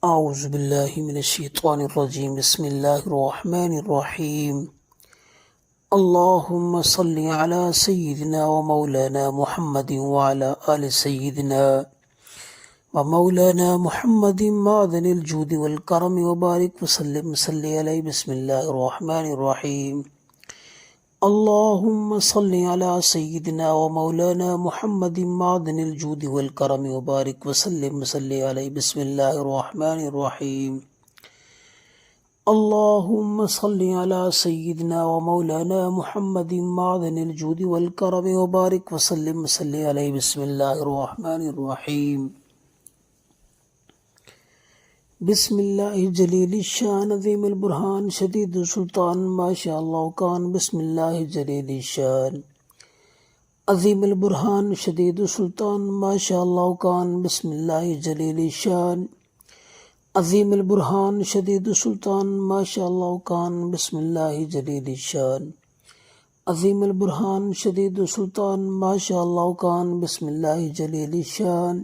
أعوذ بالله من الشيطان الرجيم بسم الله الرحمن الرحيم اللهم صل على سيدنا ومولانا محمد وعلى آل سيدنا ومولانا محمد معدن الجود والكرم وبارك وسلم عليه بسم الله الرحمن الرحيم اللهم صل على سيدنا ومولانا محمد معدن الجود والكرم وبارك وسلم عليه بسم الله الرحمن الرحيم اللهم صل على سيدنا ومولانا محمد معدن الجود والكرم وبارك وسلم عليه بسم الله الرحمن الرحيم بسم الله جليل الشان عظيم البرهان شديد السلطان ما شاء الله كان بسم الله جليل الشان عظيم البرهان شديد السلطان ما شاء الله كان بسم الله جليل الشان عظيم البرهان شديد السلطان ما شاء الله كان بسم الله جليل الشان عظيم البرهان شديد السلطان ما شاء الله كان بسم الله جليل الشان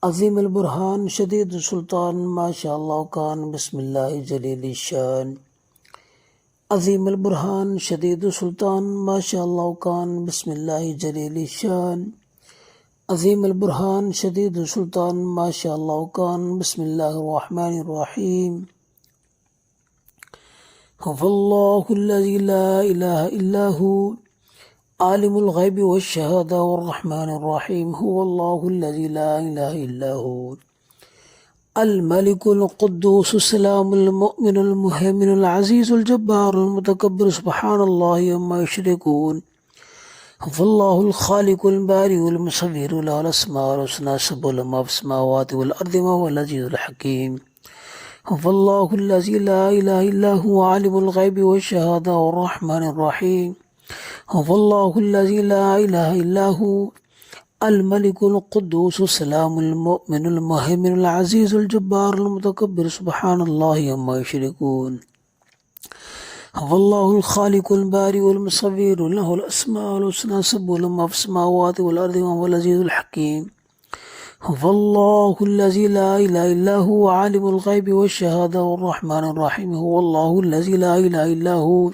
عظيم البرهان شديد السلطان ما شاء الله كان بسم الله جليل الشان عظيم البرهان شديد السلطان ما شاء الله كان بسم الله جليل الشان عظيم البرهان شديد السلطان ما شاء الله كان بسم الله الرحمن الرحيم هو الله الذي لا إله إلا هو عالم الغيب والشهادة والرحمن الرحيم هو الله الذي لا إله إلا هو الملك القدوس السلام المؤمن المهيمن العزيز الجبار المتكبر سبحان الله عما يشركون هو الله الخالق البارئ المصور له الأسماء الحسنى سبح له ما في السماوات والأرض وهو العزيز الحكيم هو الله الذي لا إله إلا هو عالم الغيب والشهادة والرحمن الرحيم هو الله الذي لا إله إلا هو الملك القدوس السلام المؤمن المهيمن العزيز الجبار المتكبر سبحان الله عما يشركون هو الله الخالق البارئ المصور له الأسماء الحسنى سبح له ما في السماوات والأرض وهو العزيز الحكيم هو الله الذي لا إله إلا هو عالم الغيب والشهادة والرحمن الرحيم هو الله الذي لا إله إلا هو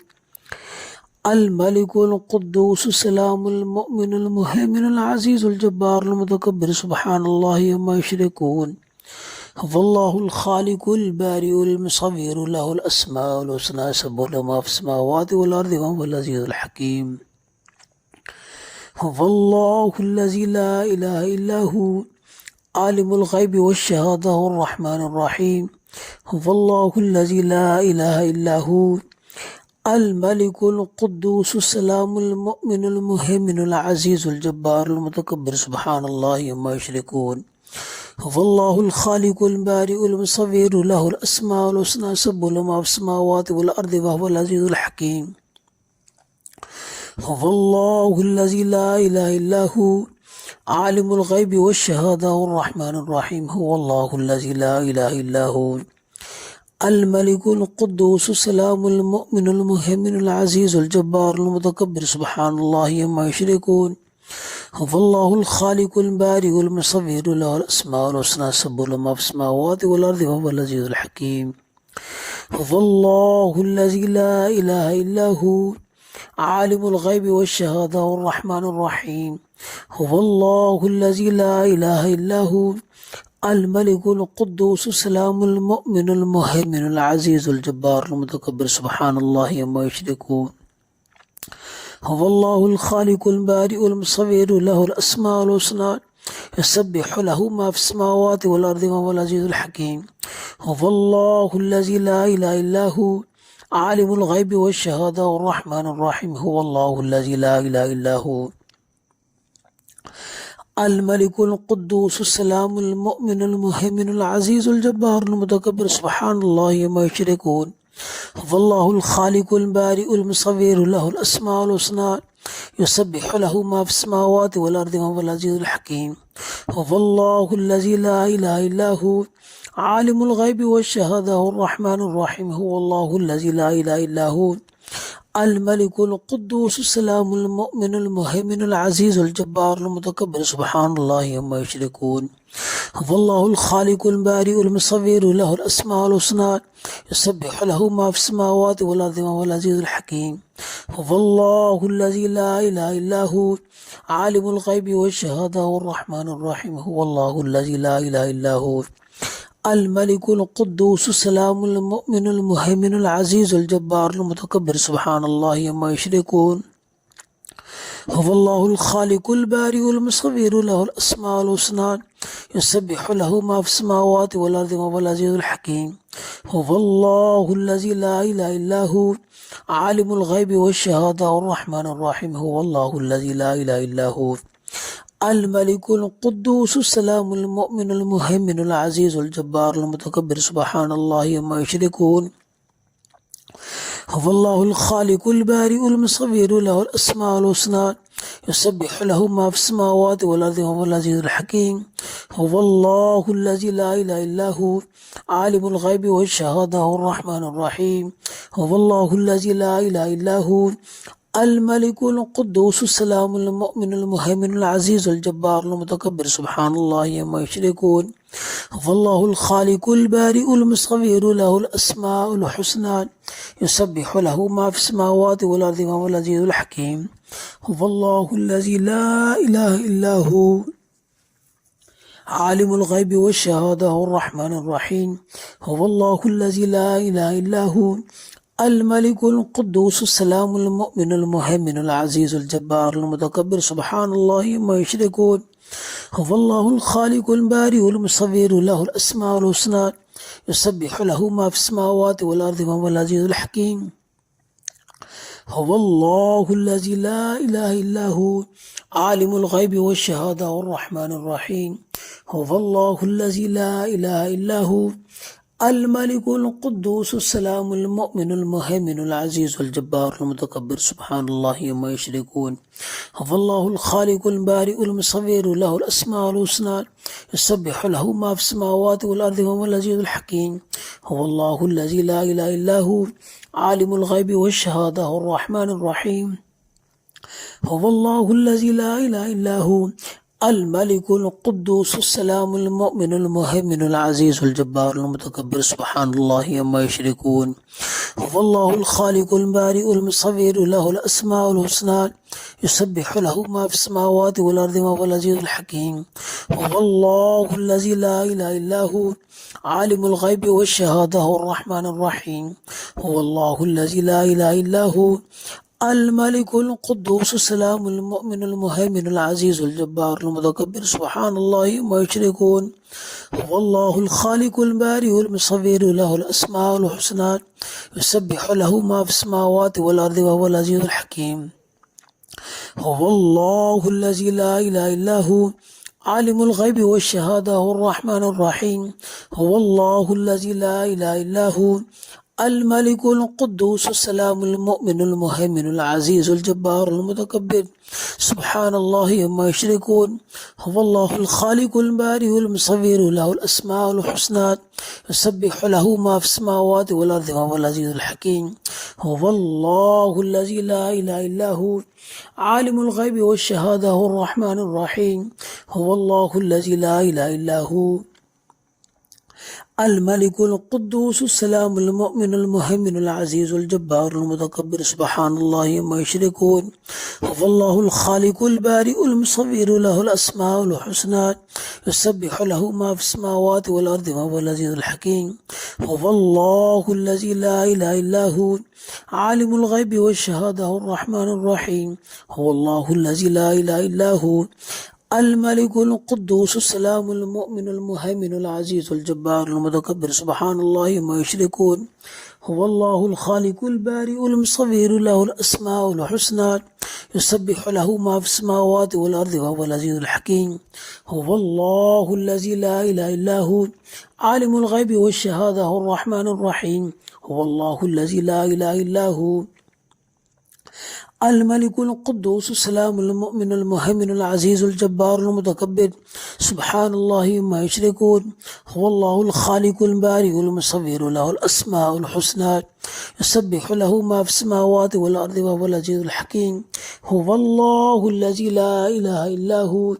الملك القدوس السلام المؤمن المهيمن العزيز الجبار المتكبر سبحان الله عما يشركون هو الله الخالق البارئ المصور له الأسماء الحسنى سبح له ما في السماوات والأرض وهو العزيز الحكيم هو الله الذي لا إله إلا هو عالم الغيب والشهادة والرحمن الرحيم هو الله الذي لا إله إلا هو الملك القدوس السلام المؤمن المهيمن العزيز الجبار المتكبر سبحان الله عما يشركون هو الله الخالق البارئ المصور له الأسماء الحسنى سبح له ما في السماوات والأرض وهو العزيز الحكيم هو الله الذي لا إله إلا هو عالم الغيب والشهادة والرحمن الرحيم هو الله الذي لا إله إلا هو الملك القدوس السلام المؤمن المهيمن العزيز الجبار المتكبر سبحان الله عما يشركون هو الله الخالق البارئ المصور له الأسماء الحسنى سبح له ما في السماوات والأرض وهو العزيز الحكيم هو الله الذي لا إله إلا هو عالم الغيب والشهادة والرحمن الرحيم هو الله الذي لا إله إلا هو الملك القدوس السلام المؤمن المهيمن العزيز الجبار المتكبر سبحان الله عما يشركون هو الله الخالق البارئ المصور له الأسماء الحسنى يسبح له ما في السماوات والأرض وهو العزيز الحكيم هو الله الذي لا إله إلا هو عالم الغيب والشهادة والرحمن الرحيم هو الله الذي لا إله إلا هو الملك القدوس السلام المؤمن المهيمن العزيز الجبار المتكبر سبحان الله عما يشركون هو الله الخالق البارئ المصور له الأسماء الحسنى يسبح له ما في السماوات والأرض وهو العزيز الحكيم هو الله الذي لا إله إلا هو عالم الغيب والشهادة والرحمن الرحيم هو الله الذي لا إله إلا هو الملك القدوس السلام المؤمن المهيمن العزيز الجبار المتكبر سبحان الله عما يشركون. هو الله الخالق البارئ المصور له الأسماء الحسنى يسبح له ما في السماوات والأرض وهو العزيز الحكيم. هو الله الذي لا إله إلا هو عالم الغيب والشهادة الرحمن الرحيم. هو الله الذي لا إله إلا هو الملك القدوس السلام المؤمن المهيمن العزيز الجبار المتكبر سبحان الله عما يشركون. هو الله الخالق البارئ المصور له الأسماء الحسنى يسبح له ما في السماوات والأرض وهو العزيز الحكيم. هو الله الذي لا إله إلا هو عالم الغيب والشهادة الرحمن الرحيم. هو الله الذي لا إله إلا هو الملك القدوس السلام المؤمن المهيمن العزيز الجبار المتكبر سبحان الله عما يشركون. هو الله الخالق البارئ المصور له الأسماء الحسنى يسبح له ما في السماوات والأرض وهو العزيز الحكيم. هو الله الذي لا إله إلا هو عالم الغيب والشهادة الرحمن الرحيم. هو الله الذي لا إله إلا هو الملك القدوس السلام المؤمن المهيمن العزيز الجبار المتكبر سبحان الله عما يشركون. هو الله الخالق البارئ المصور له الأسماء الحسنى يسبح له ما في السماوات والأرض وهو العزيز الحكيم. هو الله الذي لا إله إلا هو عالم الغيب والشهادة الرحمن الرحيم. هو الله الذي لا إله إلا هو الملك القدوس السلام المؤمن المهيمن العزيز الجبار المتكبر سبحان الله عما يشركون. هو الله الخالق البارئ المصور له الأسماء الحسنى يسبح له ما في السماوات والأرض وهو العزيز الحكيم. هو الله الذي لا إله إلا هو عالم الغيب والشهادة الرحمن الرحيم. هو الله الذي لا إله إلا هو الملك القدوس السلام المؤمن المهيمن العزيز الجبار المتكبر سبحان الله عما يشركون. هو الله الخالق البارئ المصور له الأسماء الحسنى يسبح له ما في السماوات والأرض وهو العزيز الحكيم. هو الله الذي لا إله إلا هو عالم الغيب والشهادة الرحمن الرحيم. هو الله الذي لا إله إلا هو الملك القدوس السلام المؤمن المهيمن العزيز الجبار المتكبر سبحان الله عما يشركون. هو الله الخالق البارئ المصور له الأسماء الحسنى يسبح له ما في السماوات والأرض وهو العزيز الحكيم. هو الله الذي لا إله إلا هو عالم الغيب والشهادة الرحمن الرحيم. هو الله الذي لا إله إلا هو الملك القدوس السلام المؤمن المهيمن العزيز الجبار المتكبر سبحان الله عما يشركون. هو الله الخالق البارئ المصور له الأسماء الحسنى يسبح له ما في السماوات والأرض وهو العزيز الحكيم. هو الله الذي لا إله إلا هو عالم الغيب والشهادة الرحمن الرحيم. هو الله الذي لا إله إلا هو الملك القدوس السلام المؤمن المهيمن العزيز الجبار المتكبر سبحان الله عما يشركون. هو الله الخالق البارئ المصور له الأسماء الحسنى يسبح له ما في السماوات والأرض وهو العزيز الحكيم. هو الله الذي لا إله إلا هو عالم الغيب والشهادة الرحمن الرحيم. هو الله الذي لا إله إلا هو الملك القدوس السلام المؤمن المهيمن العزيز الجبار المتكبر سبحان الله عما يشركون. هو الله الخالق البارئ المصور له الأسماء الحسنى يسبح له ما في السماوات والأرض وهو العزيز الحكيم. هو الله الذي لا إله إلا هو عالم الغيب والشهادة الرحمن الرحيم. هو الله الذي لا إله إلا هو الملك القدوس السلام المؤمن المهيمن العزيز الجبار المتكبر سبحان الله عما يشركون. هو الله الخالق البارئ المصور له الأسماء الحسنى يسبح له ما في السماوات والأرض وهو العزيز الحكيم. هو الله الذي لا إله إلا هو عالم الغيب والشهادة الرحمن الرحيم. هو الله الذي لا إله إلا هو الملك القدوس السلام المؤمن المهيمن العزيز الجبار المتكبر سبحان الله ما يشركون هو الله الخالق البارئ المصور له الأسماء الحسنى يسبح له ما في السماوات والأرض وهو العزيز الحكيم هو الله الذي لا إله إلا هو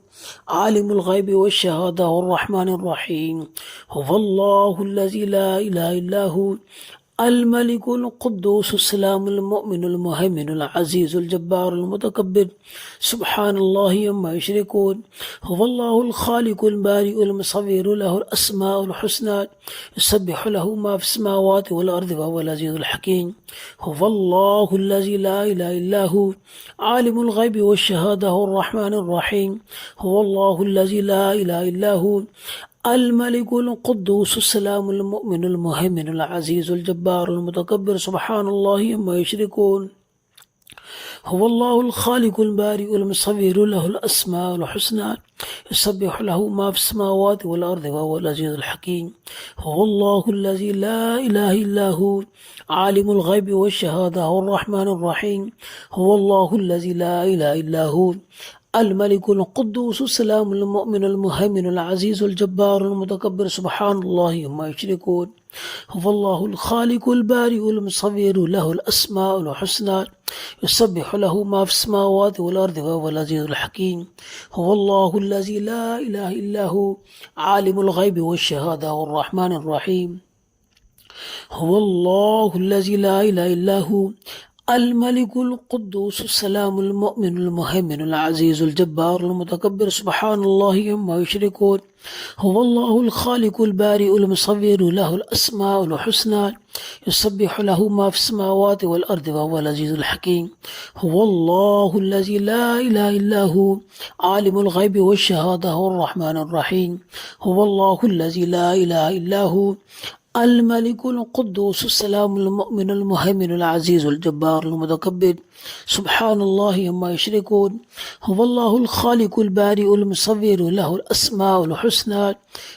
عالم الغيب والشهادة الرحمن الرحيم هو الله الذي لا إله إلا هو الملك القدوس السلام المؤمن المهيمن العزيز الجبار المتكبر سبحان الله عما يشركون هو الله الخالق البارئ المصور له الأسماء الحسنى يسبح له ما في السماوات والأرض وهو العزيز الحكيم هو الله الذي لا إله إلا هو عالم الغيب والشهادة الرحمن الرحيم هو الله الذي لا إله إلا هو الملك القدوس السلام المؤمن المهيمن العزيز الجبار المتكبر سبحان الله عما يشركون هو الله الخالق البارئ المصور له الأسماء الحسنى يسبح له ما في السماوات والأرض وهو العزيز الحكيم هو الله الذي لا إله إلا هو عالم الغيب والشهادة الرحمن الرحيم هو الله الذي لا إله إلا هو الملك القدوس السلام المؤمن المهيمن العزيز الجبار المتكبر سبحان الله عما يشركون هو الله الخالق البارئ المصور له الأسماء الحسنى يسبح له ما في السماوات والأرض وهو العزيز الحكيم هو الله الذي لا إله إلا هو عالم الغيب والشهادة الرحمن الرحيم هو الله الذي لا إله إلا هو الملك القدوس السلام المؤمن المهيمن العزيز الجبار المتكبر سبحان الله عما يشركون هو الله الخالق البارئ المصور له الأسماء الحسنى يسبح له ما في السماوات والأرض وهو العزيز الحكيم هو الله الذي لا إله إلا هو عالم الغيب والشهادة الرحمن الرحيم هو الله الذي لا إله إلا هو الملك القدوس السلام المؤمن المهيمن العزيز الجبار المتكبر سبحان الله عما يشركون هو الله الخالق البارئ المصور له الأسماء الحسنى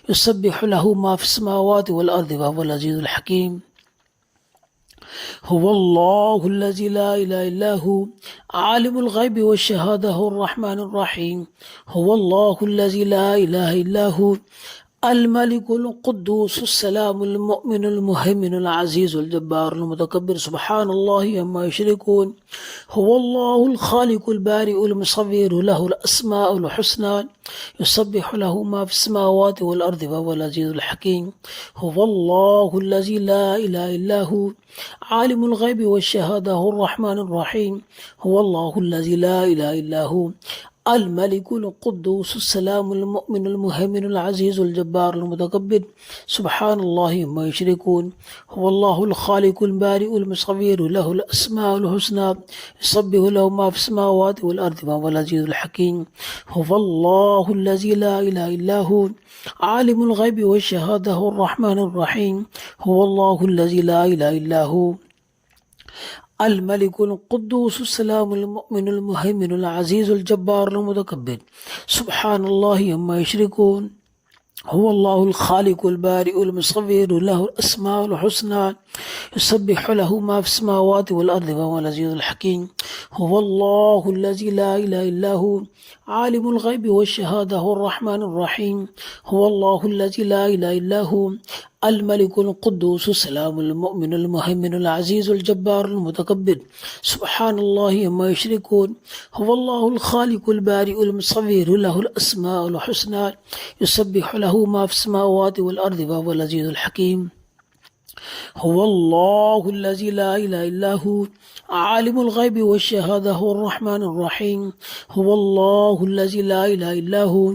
يسبح له ما في السماوات والأرض وهو العزيز الحكيم هو الله الذي لا إله إلا هو عالم الغيب والشهادة الرحمن الرحيم هو الله الذي لا إله إلا هو الملك القدوس السلام المؤمن المهيمن العزيز الجبار المتكبر سبحان الله عما يشركون هو الله الخالق البارئ المصور له الأسماء الحسنى يسبح له ما في السماوات والأرض وهو العزيز الحكيم هو الله الذي لا إله إلا هو عالم الغيب والشهادة الرحمن الرحيم هو الله الذي لا إله إلا هو الملك القدوس السلام المؤمن المهيمن العزيز الجبار المتكبر سبحان الله عما يشركون هو الله الخالق البارئ المصور له الأسماء الحسنى يسبح له ما في السماوات والأرض وهو العزيز الحكيم هو الله الذي لا إله إلا هو عالم الغيب والشهادة الرحمن الرحيم هو الله الذي لا إله إلا هو الملك القدوس السلام المؤمن المهيمن العزيز الجبار المتكبر سبحان الله عما يشركون هو الله الخالق البارئ المصور له الأسماء الحسنى يسبح له ما في السماوات والأرض وهو العزيز الحكيم هو الله الذي لا إله إلا هو عالم الغيب والشهادة الرحمن الرحيم هو الله الذي لا إله إلا هو الملك القدوس السلام المؤمن المهيمن العزيز الجبار المتكبر سبحان الله عما يشركون هو الله الخالق البارئ المصور له الأسماء الحسنى يسبح له ما في السماوات والأرض وهو العزيز الحكيم هو الله الذي لا إله إلا هو عالم الغيب والشهادة الرحمن الرحيم هو الله الذي لا إله إلا هو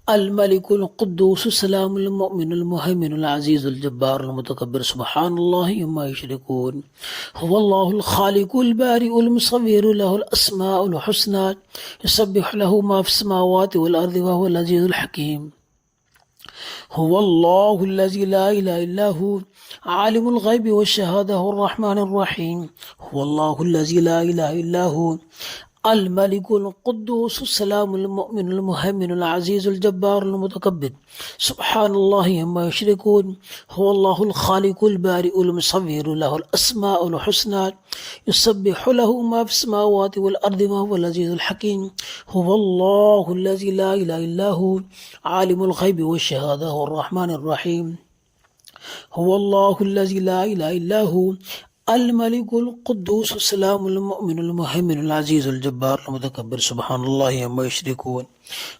الملك القدوس السلام المؤمن المهيمن العزيز الجبار المتكبر سبحان الله عما يشركون هو الله الخالق البارئ المصور له الأسماء الحسنى يسبح له ما في السماوات والأرض وهو العزيز الحكيم هو الله الذي لا إله إلا هو عالم الغيب والشهادة الرحمن الرحيم هو الله الذي لا إله إلا هو الملك القدوس السلام المؤمن المهيمن العزيز الجبار المتكبر سبحان الله عما يشركون هو الله الخالق البارئ المصور له الأسماء الحسنى يسبح له ما في السماوات والأرض وهو العزيز الحكيم هو الله الذي لا إله إلا هو عالم الغيب والشهادة هو الرحمن الرحيم هو الله الذي لا إله إلا هو الملك القدوس السلام المؤمن المهيمن العزيز الجبار المتكبر سبحان الله عما يشركون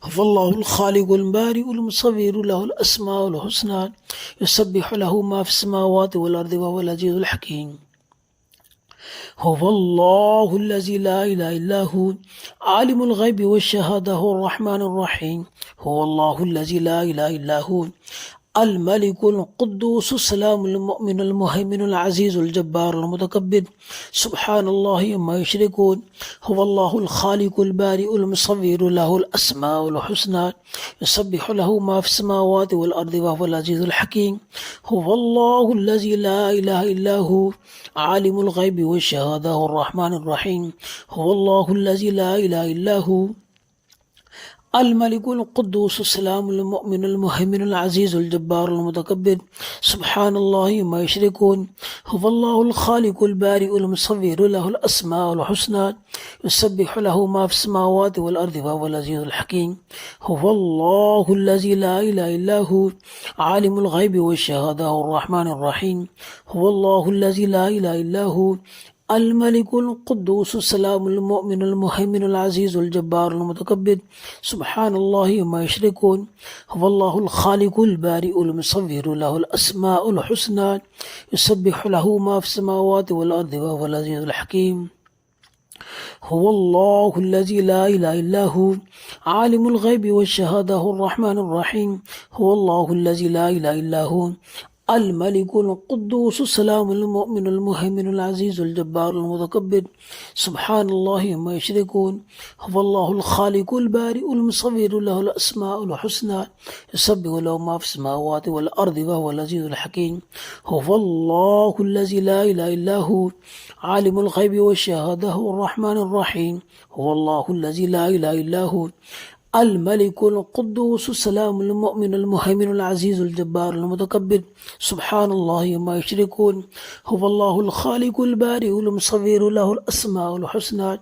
هو الله الخالق البارئ المصور له الأسماء الحسنى يسبح له ما في السماوات والأرض وهو العزيز الحكيم هو الله الذي لا إله إلا هو عالم الغيب والشهادة هو الرحمن الرحيم هو الله الذي لا إله إلا هو الملك القدوس السلام المؤمن المهيمن العزيز الجبار المتكبر سبحان الله عما يشركون هو الله الخالق البارئ المصور له الأسماء الحسنى يسبح له ما في السماوات والأرض وهو العزيز الحكيم هو الله الذي لا إله إلا هو عالم الغيب والشهادة هو الرحمن الرحيم هو الله الذي لا إله إلا هو الملك القدوس السلام المؤمن المهيمن العزيز الجبار المتكبر سبحان الله ما يشركون هو الله الخالق البارئ المصور له الأسماء الحسنى يسبح له ما في السماوات والأرض وهو العزيز الحكيم هو الله الذي لا إله إلا هو عالم الغيب والشهادة هو الرحمن الرحيم هو الله الذي لا إله إلا هو الملك القدوس السلام المؤمن المهيمن العزيز الجبار المتكبر سبحان الله ما يشركون هو الله الخالق البارئ المصور له الأسماء الحسنى يسبح له ما في السماوات والأرض وهو العزيز الحكيم هو الله الذي لا إله إلا هو عالم الغيب والشهادة هو الرحمن الرحيم هو الله الذي لا إله إلا هو الملك القدوس السلام المؤمن المهيمن العزيز الجبار المتكبر سبحان الله عما يشركون هو الله الخالق البارئ المصور له الأسماء الحسنى يسبح له ما في السماوات والأرض وهو العزيز الحكيم هو الله الذي لا إله إلا هو عالم الغيب والشهادة هو الرحمن الرحيم هو الله الذي لا إله إلا هو الملك القدوس السلام المؤمن المهيمن العزيز الجبار المتكبر سبحان الله ما يشركون هو الله الخالق البارئ المصور له الأسماء الحسنى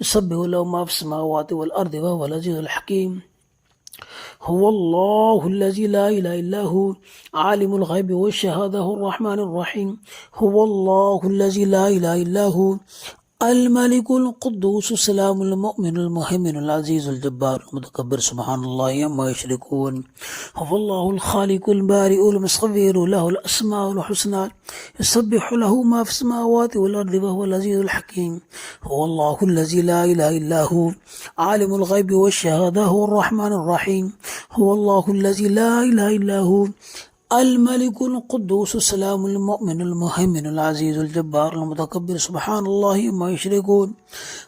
يسبح له ما في السماوات والأرض وهو العزيز الحكيم هو الله الذي لا إله إلا هو عالم الغيب والشهادة هو الرحمن الرحيم هو الله الذي لا إله إلا هو الملك القدوس السلام المؤمن المهيمن العزيز الجبار المتكبر سبحان الله عما يشركون هو الله الخالق البارئ المصور له الأسماء الحسنى يسبح له ما في السماوات والأرض وهو العزيز الحكيم هو الله الذي لا إله إلا هو عالم الغيب والشهادة هو الرحمن الرحيم هو الله الذي لا إله إلا هو الملك القدوس السلام المؤمن المهيمن العزيز الجبار المتكبر سبحان الله ما يشركون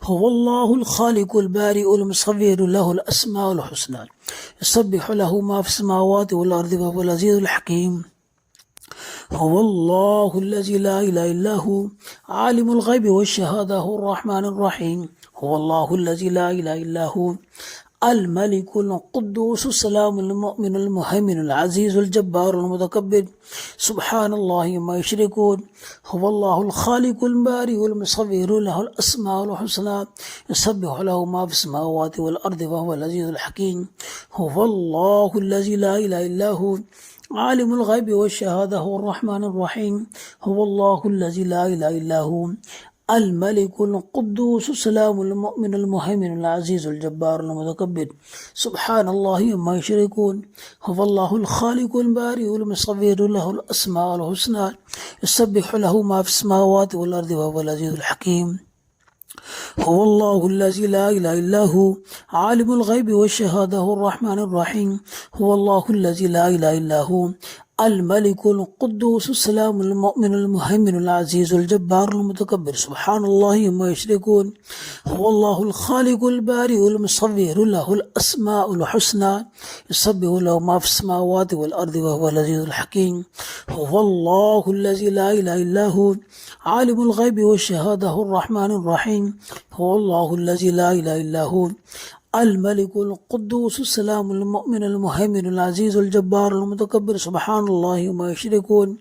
هو الله الخالق البارئ المصور له الأسماء الحسنى يسبح له ما في السماوات والأرض وهو العزيز الحكيم هو الله الذي لا إله إلا هو عالم الغيب والشهادة هو الرحمن الرحيم هو الله الذي لا إله إلا هو الملك القدوس السلام المؤمن المهيمن العزيز الجبار المتكبر سبحان الله ما يشركون هو الله الخالق البارئ المصور له الأسماء الحسنى يسبح له ما في السماوات والأرض وهو العزيز الحكيم هو الله الذي لا إله إلا هو عالم الغيب والشهادة هو الرحمن الرحيم هو الله الذي لا إله إلا هو الملك القدوس السلام المؤمن المهيمن العزيز الجبار المتكبر سبحان الله ما يشركون هو الله الخالق البارئ المصور له الأسماء الحسنى يسبح له ما في السماوات والأرض وهو العزيز الحكيم هو الله الذي لا إله إلا هو عالم الغيب والشهادة هو الرحمن الرحيم هو الله الذي لا إله إلا هو الملك القدوس السلام المؤمن المهيمن العزيز الجبار المتكبر سبحان الله ما يشركون هو الله الخالق البارئ المصور له الأسماء الحسنى يسبح له ما في السماوات والأرض وهو العزيز الحكيم هو الله الذي لا إله إلا هو عالم الغيب والشهادة الرحمن الرحيم هو الله الذي لا إله إلا هو الملك القدوس السلام المؤمن المهيمن العزيز الجبار المتكبر سبحان الله وما يشركون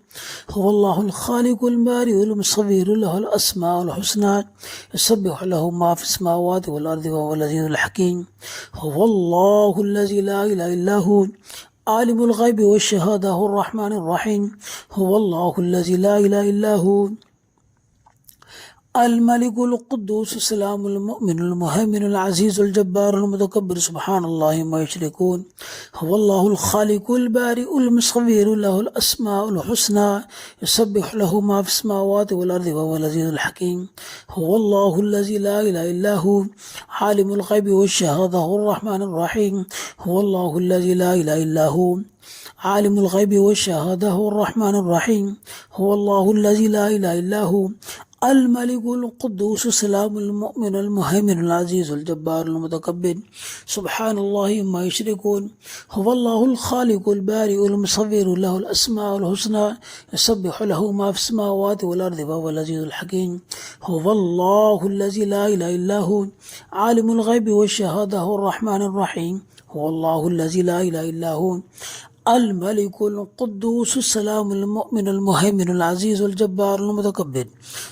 هو الله الخالق البارئ المصور له الأسماء الحسنى يسبح له ما في السماوات والأرض وهو العزيز الحكيم هو الله الذي لا إله إلا هو عالم الغيب والشهادة الرحمن الرحيم هو الله الذي لا إله إلا هو الملك القدوس السلام المؤمن المهيمن العزيز الجبار المتكبر سبحان الله ما يشركون هو الله الخالق البارئ المصور له الأسماء الحسنى يسبح له ما في السماوات والأرض وهو العزيز الحكيم هو الله الذي لا إله إلا هو عالم الغيب والشهادة الرحمن الرحيم هو الله الذي لا إله إلا هو عالم الغيب والشهادة الرحمن الرحيم هو الله الذي لا إله إلا هو الملك القدوس السلام المؤمن المهيمن العزيز الجبار المتكبر سبحان الله ما يشركون هو الله الخالق البارئ المصور له الأسماء الحسنى يسبح له ما في السماوات والأرض وهو العزيز الحكيم هو الله الذي لا إله إلا هو عالم الغيب والشهادة الرحمن الرحيم هو الله الذي لا إله إلا هو الملك القدوس السلام المؤمن المهيمن العزيز الجبار المتكبر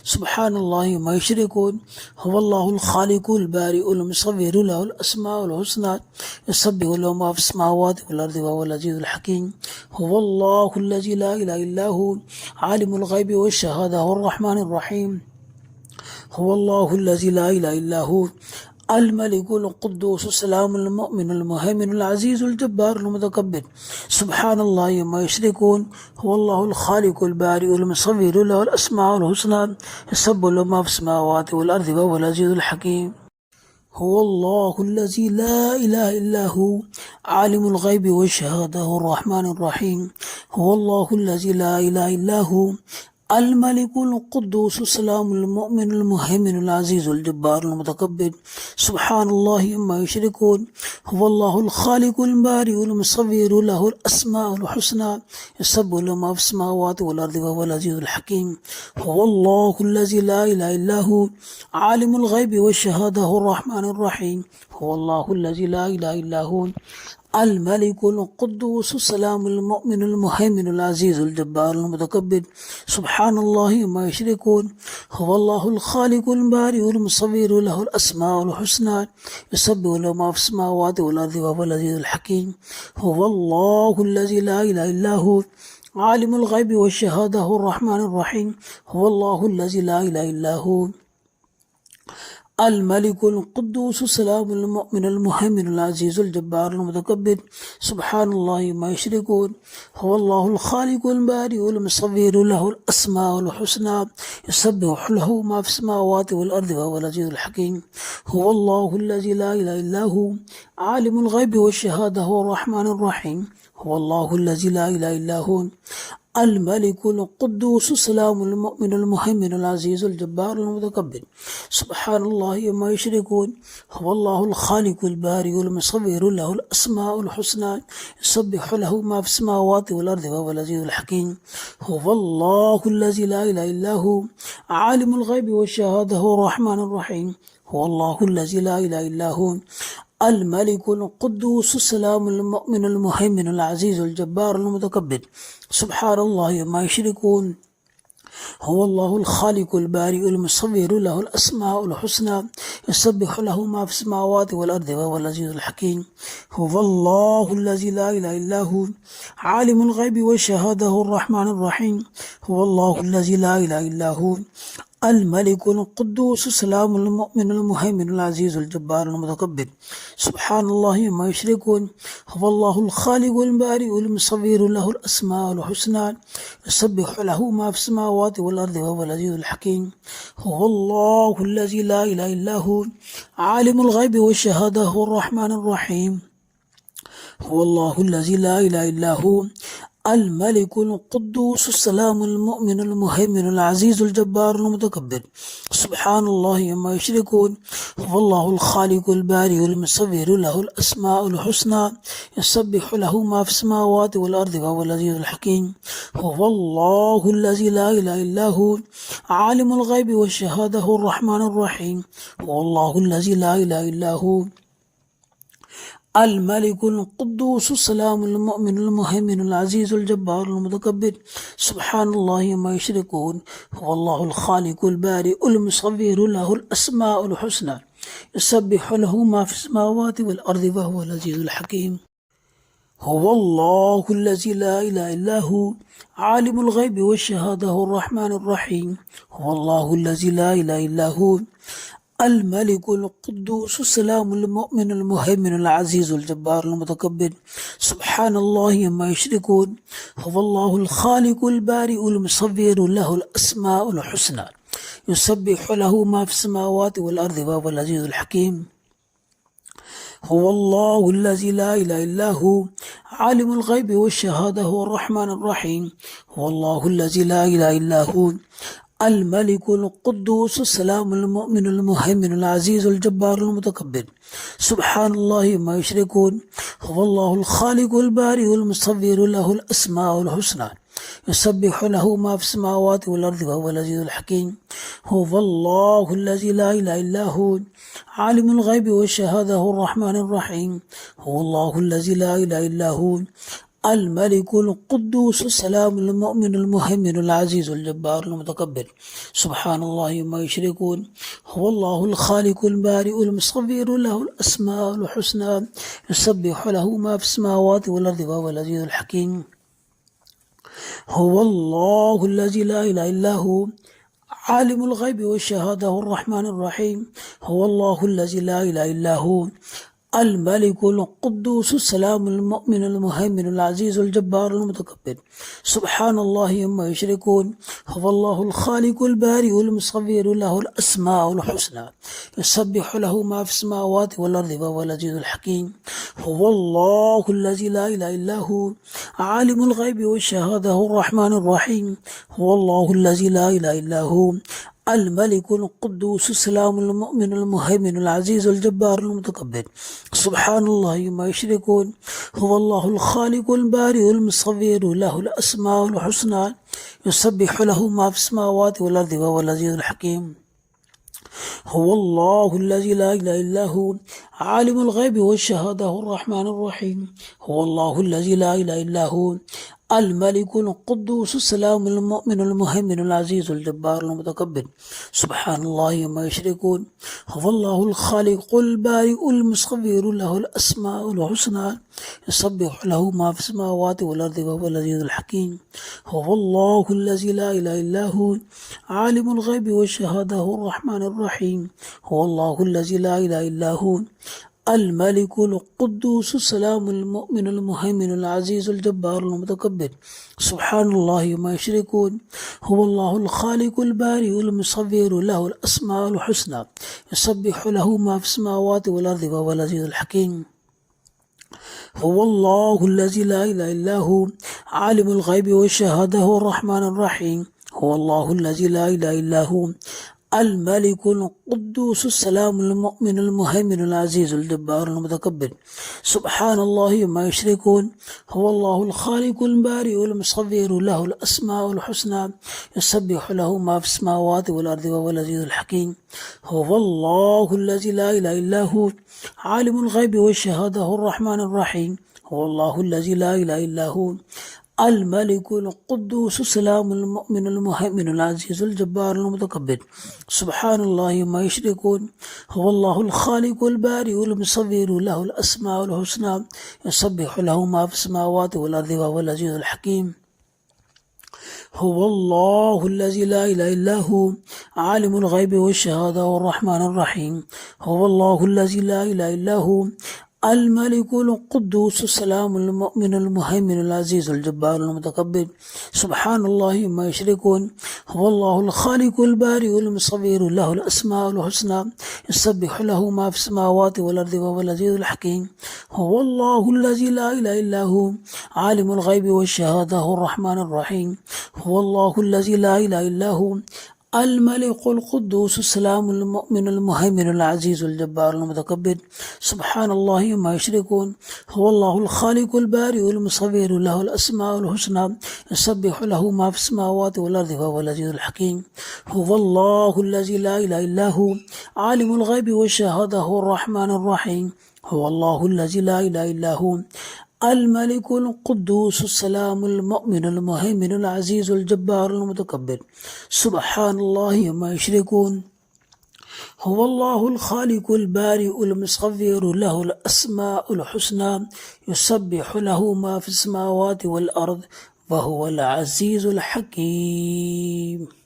سبحان الله ما يشركون هو الله الخالق البارئ المصور له الأسماء الحسنى يسبح له ما في السماوات والأرض وهو العزيز الحكيم هو الله الذي لا إله إلا هو عالم الغيب والشهادة الرحمن الرحيم هو الله الذي لا إله إلا هو الملك القدوس السلام المؤمن المهيمن العزيز الجبار المتكبر سبحان الله ما يشركون هو الله الخالق البارئ المصور له الأسماء الحسنى يسبح له ما في السماوات والأرض وهو العزيز الحكيم هو الله الذي لا إله إلا هو عالم الغيب والشهادة الرحمن الرحيم هو الله الذي لا إله إلا هو الملك القدوس السلام المؤمن المهيمن العزيز الجبار المتكبر سبحان الله ما يشركون هو الله الخالق البارئ المصور له الأسماء الحسنى يسبح له ما في السماوات والأرض وهو العزيز الحكيم هو الله الذي لا إله إلا هو عالم الغيب والشهادة الرحمن الرحيم هو الله الذي لا إله إلا هو الملك القدوس السلام المؤمن المهيمن العزيز الجبار المتكبر سبحان الله ما يشركون هو الله الخالق البارئ المصور له الأسماء الحسنى يسبح له ما في السماوات والأرض وهو العزيز الحكيم هو الله الذي لا إله إلا هو عالم الغيب والشهادة الرحمن الرحيم هو الله الذي لا إله إلا هو الملك القدوس السلام المؤمن المهيمن العزيز الجبار المتكبر سبحان الله ما يشركون هو الله الخالق البارئ المصور له الأسماء الحسنى يسبح له ما في السماوات والأرض وهو العزيز الحكيم هو الله الذي لا إله إلا هو عالم الغيب والشهادة الرحمن الرحيم هو الله الذي لا إله إلا هو الملك القدوس السلام المؤمن المهيمن العزيز الجبار المتكبر سبحان الله ما يشركون هو الله الخالق البارئ المصور له الأسماء الحسنى يسبح له ما في السماوات والأرض وهو العزيز الحكيم هو الله الذي لا إله إلا هو عالم الغيب والشهادة الرحمن الرحيم هو الله الذي لا إله إلا هو الملك القدوس السلام المؤمن المهيمن العزيز الجبار المتكبر سبحان الله ما يشركون هو الله الخالق البارئ المصور له الأسماء الحسنى يسبح له ما في السماوات والأرض وهو العزيز الحكيم هو الله الذي لا إله إلا هو عالم الغيب والشهادة الرحمن الرحيم هو الله الذي لا إله إلا هو الملك القدوس السلام المؤمن المهيمن العزيز الجبار المتكبر سبحان الله ما يشركون هو الله الخالق البارئ المصور له الأسماء الحسنى يسبح له ما في السماوات والأرض وهو العزيز الحكيم هو الله الذي لا إله إلا هو عالم الغيب والشهادة الرحمن الرحيم هو الله الذي لا إله إلا هو الملك القدوس السلام المؤمن المهيمن العزيز الجبار المتكبر سبحان الله عما يشركون هو الله الخالق البارئ المصور له الأسماء الحسنى يسبح له ما في السماوات والأرض وهو العزيز الحكيم هو الله الذي لا إله إلا هو عالم الغيب والشهادة هو الرحمن الرحيم هو الله الذي لا إله إلا هو الملك القدوس السلام المؤمن المهيمن العزيز الجبار المتكبر سبحان الله ما يشركون هو الله الخالق البارئ المصور له الأسماء الحسنى يسبح له ما في السماوات والأرض وهو العزيز الحكيم هو الله الذي لا إله إلا هو عالم الغيب والشهادة هو الرحمن الرحيم هو الله الذي لا إله إلا هو الملك القدوس السلام المؤمن المهيمن العزيز الجبار المتكبر سبحان الله عما يشركون هو الله الخالق البارئ المصور له الأسماء الحسنى يسبح له ما في السماوات والأرض وهو العزيز الحكيم هو الله الذي لا إله إلا هو عالم الغيب والشهادة هو الرحمن الرحيم هو الله الذي لا إله إلا هو الملك القدوس السلام المؤمن المهيمن العزيز الجبار المتكبر سبحان الله ما يشركون هو الله الخالق البارئ المصور له الأسماء الحسنى يسبح له ما في السماوات والأرض وهو العزيز الحكيم هو الله الذي لا إله إلا هو عالم الغيب والشهادة هو الرحمن الرحيم هو الله الذي لا إله إلا هو الملك القدوس السلام المؤمن المهيمن العزيز الجبار المتكبر سبحان الله ما يشركون هو الله الخالق البارئ المصور له الأسماء الحسنى يسبح له ما في السماوات والأرض وهو العزيز الحكيم هو الله الذي لا إله إلا هو عالم الغيب والشهادة هو الرحمن الرحيم هو الله الذي لا إله إلا هو الملك القدوس السلام المؤمن المهيمن العزيز الجبار المتكبر سبحان الله عما يشركون هو الله الخالق البارئ المصور له الأسماء الحسنى يسبح له ما في السماوات والأرض وهو العزيز الحكيم هو الله الذي لا إله إلا هو عالم الغيب والشهادة هو الرحمن الرحيم هو الله الذي لا إله إلا هو الملك القدوس السلام المؤمن المهيمن العزيز الجبار المتكبر سبحان الله ما يشركون هو الله الخالق البارئ المصور له الأسماء الحسنى يسبح له ما في السماوات والأرض وهو العزيز الحكيم هو الله الذي لا إله إلا هو عالم الغيب والشهادة هو الرحمن الرحيم هو الله الذي لا إله إلا هو الملك القدوس السلام المؤمن المهيمن العزيز الجبار المتكبر سبحان الله ما يشركون هو الله الخالق البارئ المصور له الأسماء الحسنى يسبح له ما في السماوات والأرض وهو العزيز الحكيم هو الله الذي لا إله إلا هو عالم الغيب والشهادة هو الرحمن الرحيم هو الله الذي لا إله إلا هو الملك القدوس السلام المؤمن المهيمن العزيز الجبار المتكبر سبحان الله ما يشركون هو الله الخالق البارئ المصور له الأسماء الحسنى يسبح له ما في السماوات والأرض وهو العزيز الحكيم هو الله الذي لا إله إلا هو عالم الغيب والشهادة هو الرحمن الرحيم هو الله الذي لا إله إلا هو الملك القدوس السلام المؤمن المهيمن العزيز الجبار المتكبر سبحان الله ما يشركون هو الله الخالق البارئ المصور له الأسماء الحسنى يسبح له ما في السماوات والأرض وهو العزيز الحكيم هو الله الذي لا إله إلا هو عالم الغيب والشهادة هو الرحمن الرحيم هو الله الذي لا إله إلا هو الملك القدوس السلام المؤمن المهيمن العزيز الجبار المتكبر سبحان الله ما يشركون هو الله الخالق البارئ المصور له الأسماء الحسنى يسبح له ما في السماوات والأرض وهو العزيز الحكيم هو الله الذي لا إله إلا هو عالم الغيب والشهادة والرحمن الرحيم هو الله الذي لا إله إلا هو الملك القدوس السلام المؤمن المهيمن العزيز الجبار المتكبر سبحان الله ما يشركون هو الله الخالق البارئ المصور له الأسماء الحسنى يسبح له ما في السماوات والأرض وهو العزيز الحكيم هو الله الذي لا إله إلا هو عالم الغيب والشهادة هو الرحمن الرحيم هو الله الذي لا إله إلا هو الملك القدوس السلام المؤمن المهيمن العزيز الجبار المتكبر سبحان الله ما يشركون هو الله الخالق البارئ المصور له الأسماء الحسنى يسبح له ما في السماوات والأرض وهو العزيز الحكيم هو الله الذي لا إله إلا هو عالم الغيب والشهادة هو الرحمن الرحيم هو الله الذي لا إله إلا هو الملك القدوس السلام المؤمن المهيمن العزيز الجبار المتكبر سبحان الله ما يشركون هو الله الخالق البارئ المصور له الأسماء الحسنى يسبح له ما في السماوات والأرض وهو العزيز الحكيم.